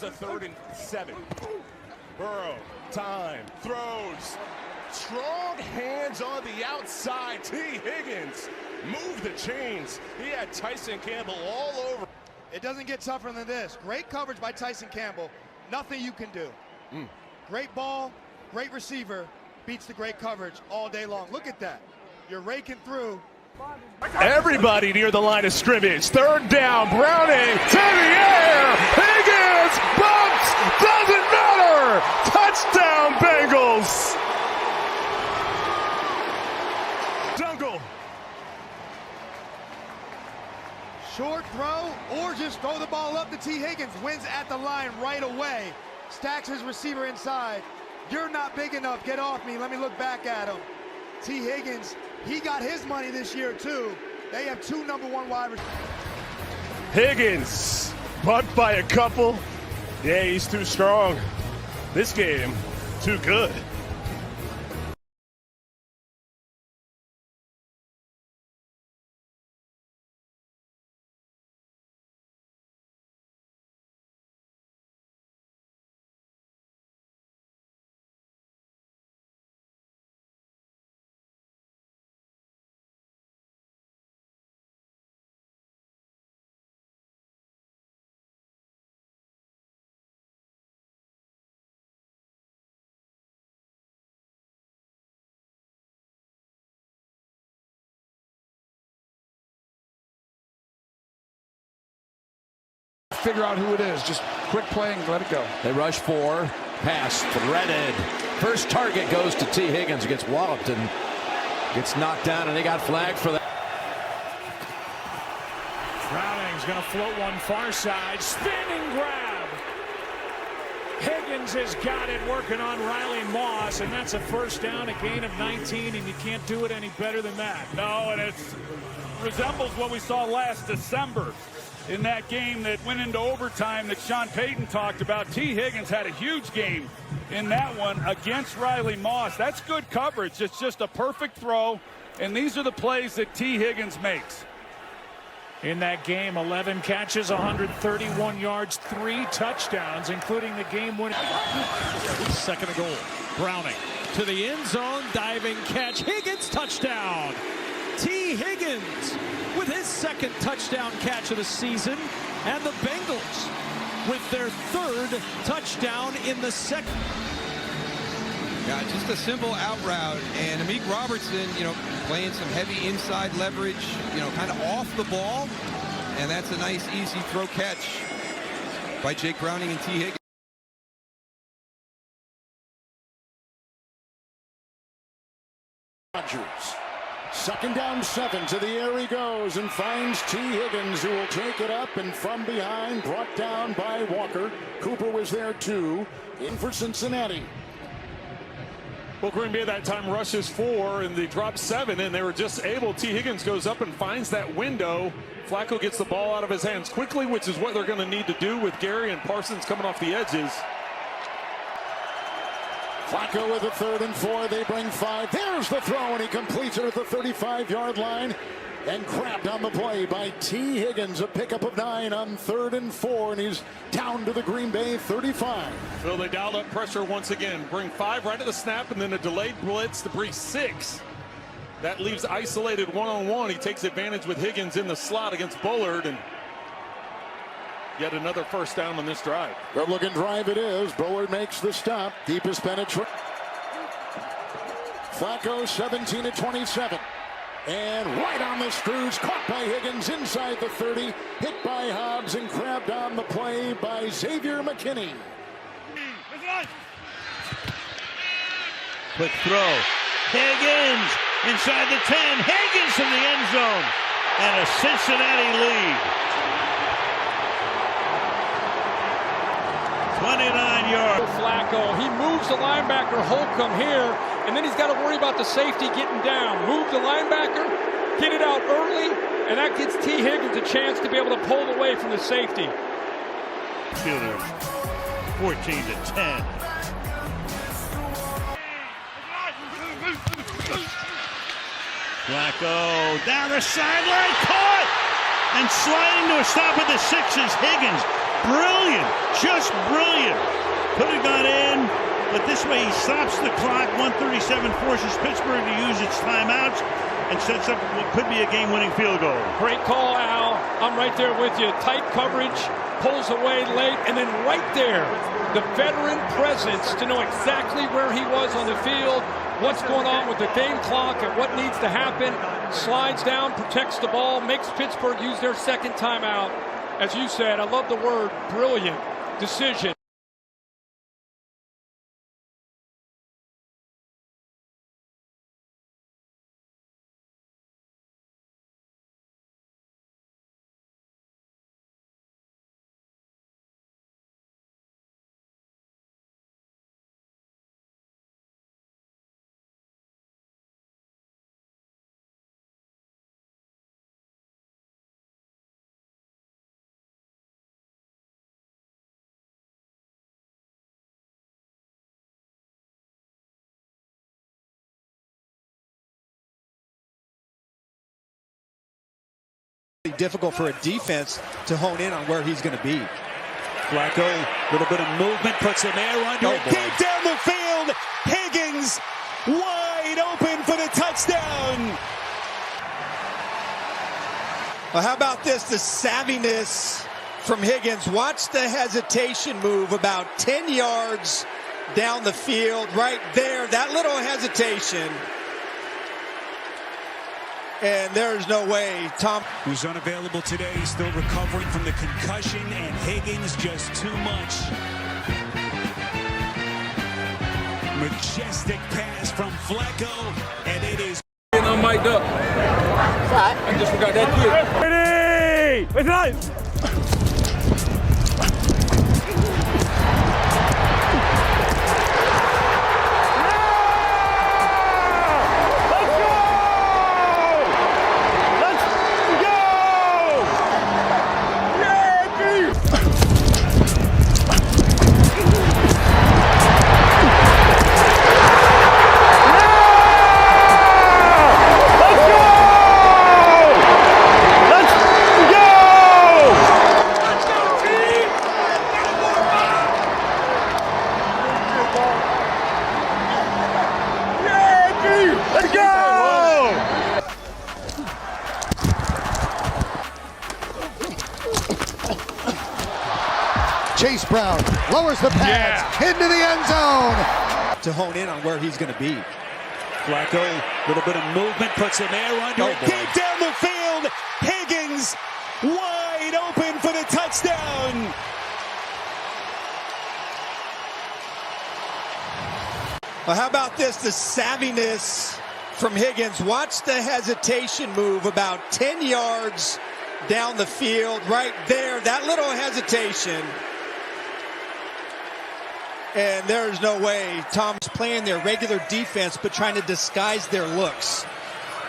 a 3rd and 7. Burrow, time, throws. Strong hands on the outside. T. Higgins moved the chains. He had Tyson Campbell all over. It doesn't get tougher than this. Great coverage by Tyson Campbell. Nothing you can do. Great ball, great receiver, beats the great coverage all day long. Look at that. You're raking through. Everybody near the line of scrimmage. 3rd down. Browning to the air. Higgins bumps. Doesn't matter. Touchdown Bengals. Dungle. Short throw or just throw the ball up to T. Higgins. Wins at the line right away. Stacks his receiver inside. You're not big enough. Get off me. Let me look back at him. T. Higgins, he got his money this year too. They have 2 #1 wide receivers. Higgins, bucked by a couple. Yeah, he's too strong. This game, too good. Figure out who it is. Just quick play and let it go. They rush 4. Pass threaded. First target goes to T. Higgins. Gets walloped and gets knocked down, and they got flagged for that. Browning's going to float one far side. Spinning grab. Higgins has got it working on Riley Moss, and that's a 1st down, a gain of 19, and you can't do it any better than that. No, and it resembles what we saw last December in that game that went into overtime that Sean Payton talked about. T. Higgins had a huge game in that one against Riley Moss. That's good coverage. It's just a perfect throw, and these are the plays that T. Higgins makes. In that game, 11 catches, 131 yards, 3 touchdowns, including the game-winning. 2nd and goal. Browning to the end zone, diving catch. Higgins, touchdown. T. Higgins with his 2nd touchdown catch of the season, and the Bengals with their 3rd touchdown in the 2nd. Yeah, just a simple out route, and Amik Robertson, playing some heavy inside leverage, kind of off the ball, and that's a nice, easy throw catch by Jake Browning and T. Higgins. Rodgers. 2nd down 7, to the air he goes and finds T. Higgins, who will take it up, and from behind, brought down by Walker. Cooper was there too, in for Cincinnati. Well, Green Bay at that time rushes 4 and they drop 7, and they were just able. T. Higgins goes up and finds that window. Flacco gets the ball out of his hands quickly, which is what they're going to need to do with Gary and Parsons coming off the edges. Flacco with a 3rd and 4. They bring 5. There's the throw, and he completes it at the 35-yard line. And grabbed on the play by T. Higgins. A pickup of 9 on 3rd and 4, and he's down to the Green Bay 35. So they dialed up pressure once again. Bring 5 right at the snap, and then a delayed blitz to bring 6. That leaves isolated one-on-one. He takes advantage with Higgins in the slot against Bullard, and yet another 1st down on this drive. Good-looking drive it is. Bullard makes the stop. Deepest penetration. Flacco 17 of 27. And right on the screws, caught by Higgins inside the 30. Hit by Hobbs and grabbed on the play by Xavier McKinney. Quick throw. Higgins inside the 10. Higgins in the end zone. And a Cincinnati lead. 29 yards. Flacco, he moves the linebacker Holcomb here, and then he's got to worry about the safety getting down. Move the linebacker, get it out early, and that gives T. Higgins a chance to be able to pull away from the safety. Steelers 14-10. Flacco down the sideline, caught, and sliding to a stop at the 6 is Higgins. brilliant, just brilliant. Could have gone in, but this way he stops the clock. 1:37 forces Pittsburgh to use its timeouts and sets up what could be a game-winning field goal. Great call, Al. I'm right there with you. Tight coverage, pulls away late, and then right there, the veteran presence to know exactly where he was on the field, what's going on with the game clock and what needs to happen. Slides down, protects the ball, makes Pittsburgh use their second timeout. As you said, I love the word brilliant decision. Difficult for a defense to hone in on where he's going to be. Flacco, a little bit of movement, puts him there under it. Deep down the field, Higgins wide open for the touchdown. Well, how about this, the savviness from Higgins. Watch the hesitation move about 10 yards down the field right there. That little hesitation. And there's no way Tom, who's unavailable today, still recovering from the concussion, and Higgins just too much. Majestic pass from Flacco, and it is. I'm mic'd up. I just forgot that quick. Ready! It's nice. Chase Brown lowers the pads into the end zone. To hone in on where he's going to be. Flacco, a little bit of movement, puts him there under it. Deep down the field, Higgins wide open for the touchdown. Well, how about this, the savviness from Higgins. Watch the hesitation move about 10 yards down the field right there. That little hesitation. And there's no way Tom's playing their regular defense, but trying to disguise their looks.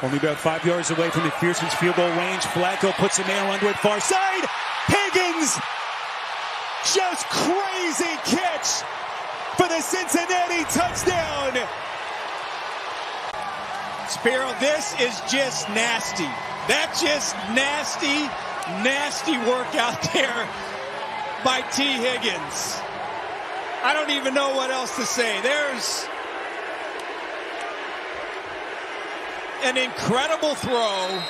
Only about 5 yards away from McPherson's field goal range. Flacco puts him there under it, far side. Higgins, just crazy catch for the Cincinnati touchdown. Sparrow, this is just nasty. That's just nasty, nasty work out there by T. Higgins. I don't even know what else to say. There's an incredible throw,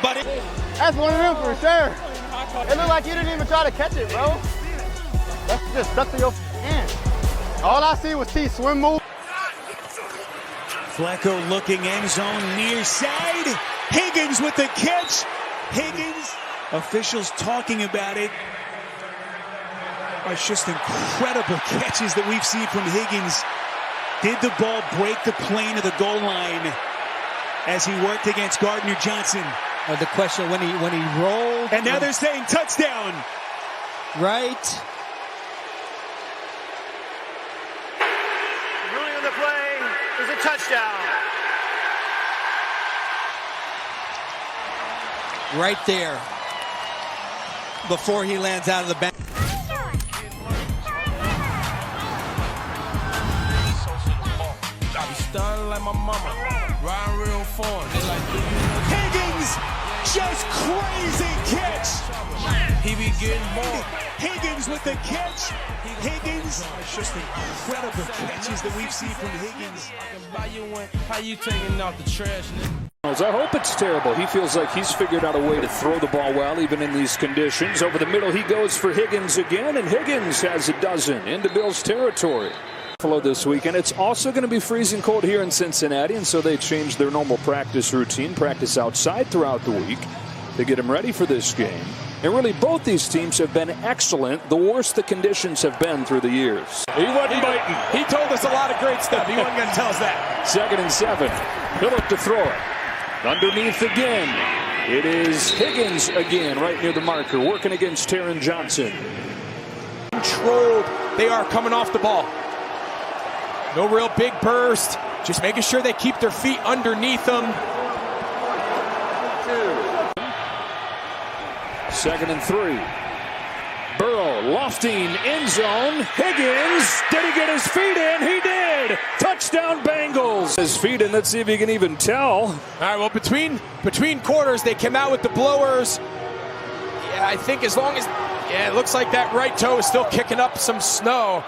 but that's one of them for sure. It looked like you didn't even try to catch it, bro. That's just stuck to your hand. All I see was T swim move. Flacco looking end zone near side. Higgins with the catch. Higgins, officials talking about it. It's just incredible catches that we've seen from Higgins. Did the ball break the plane of the goal line as he worked against Gardner Johnson? The question when he rolled. And now they're saying touchdown. Right. Ruling on the play is a touchdown. Right there. Before he lands out of the back. Started like my mama, riding real far. Higgins Just crazy catch. He be getting more. Higgins with the catch. Higgins. It's just incredible catches that we've seen from Higgins. I can buy you one. How you taking out the trash? I hope it's terrible. He feels like he's figured out a way to throw the ball well, even in these conditions. Over the middle, he goes for Higgins again, and Higgins has a dozen into Bills territory. Buffalo this weekend. It's also going to be freezing cold here in Cincinnati, and so they changed their normal practice routine, practice outside throughout the week to get them ready for this game. And really, both these teams have been excellent, the worse the conditions have been through the years. He wasn't biting. He told us a lot of great stuff. He wasn't going to tell us that. 2nd and 7. Phillip to throw it. Underneath again. It is Higgins again, right near the marker, working against Taron Johnson. Controlled. They are coming off the ball. No real big burst. Just making sure they keep their feet underneath them. 2nd and 3. Burrow lofting end zone. Higgins, did he get his feet in? He did. Touchdown Bengals. His feet in. Let's see if he can even tell. All right, well, between quarters, they came out with the blowers. Yeah, I think as long as, it looks like that right toe is still kicking up some snow.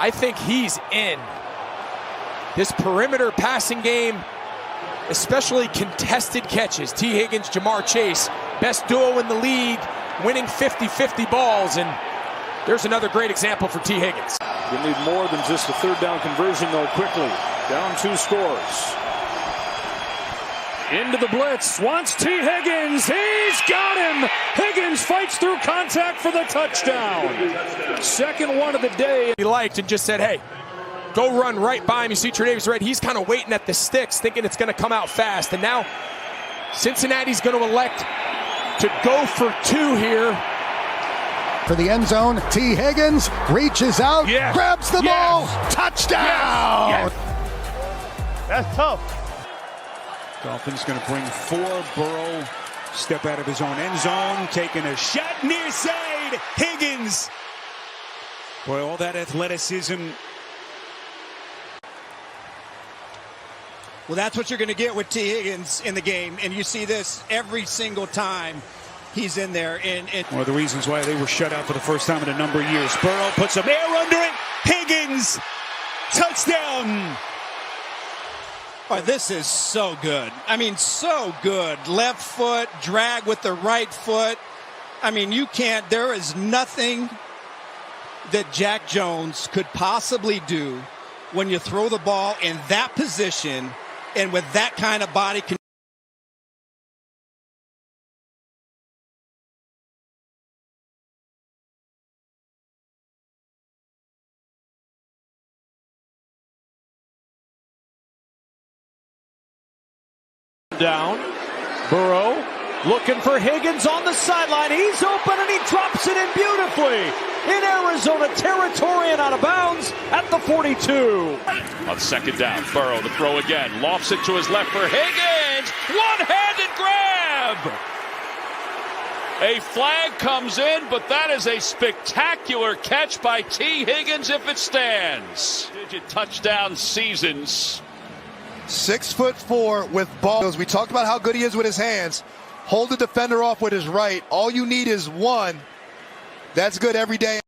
I think he's in. This perimeter passing game, especially contested catches. T. Higgins, Jamar Chase, best duo in the league, winning 50-50 balls, and there's another great example for T. Higgins. You need more than just a 3rd down conversion, though, quickly. Down 2 scores. Into the blitz, wants T. Higgins, he's got him! Higgins fights through contact for the touchdown. Second one of the day. He liked and just said, hey, go run right by him. You see Tre'Davious Red, he's kind of waiting at the sticks, thinking it's going to come out fast. And now Cincinnati's going to elect to go for 2 here. For the end zone, T. Higgins reaches out, grabs the ball, touchdown! That's tough. Dolphins going to bring 4. Burrow step out of his own end zone, taking a shot near side. Higgins. Boy, all that athleticism. Well, that's what you're going to get with T. Higgins in the game, and you see this every single time he's in there. And one of the reasons why they were shut out for the first time in a number of years. Burrow puts some air under it. Higgins, touchdown. Oh, this is so good. I mean, so good. Left foot, drag with the right foot. I mean, there is nothing that Jack Jones could possibly do when you throw the ball in that position and with that kind of body control. Down. Burrow looking for Higgins on the sideline. He's open and he drops it in beautifully in Arizona territory and out of bounds at the 42. On 2nd down, Burrow to throw again. Lofts it to his left for Higgins. One-handed grab. A flag comes in, but that is a spectacular catch by T. Higgins if it stands. Touchdown seasons. 6'4" with balls. We talked about how good he is with his hands. Hold the defender off with his right. All you need is one. That's good every day.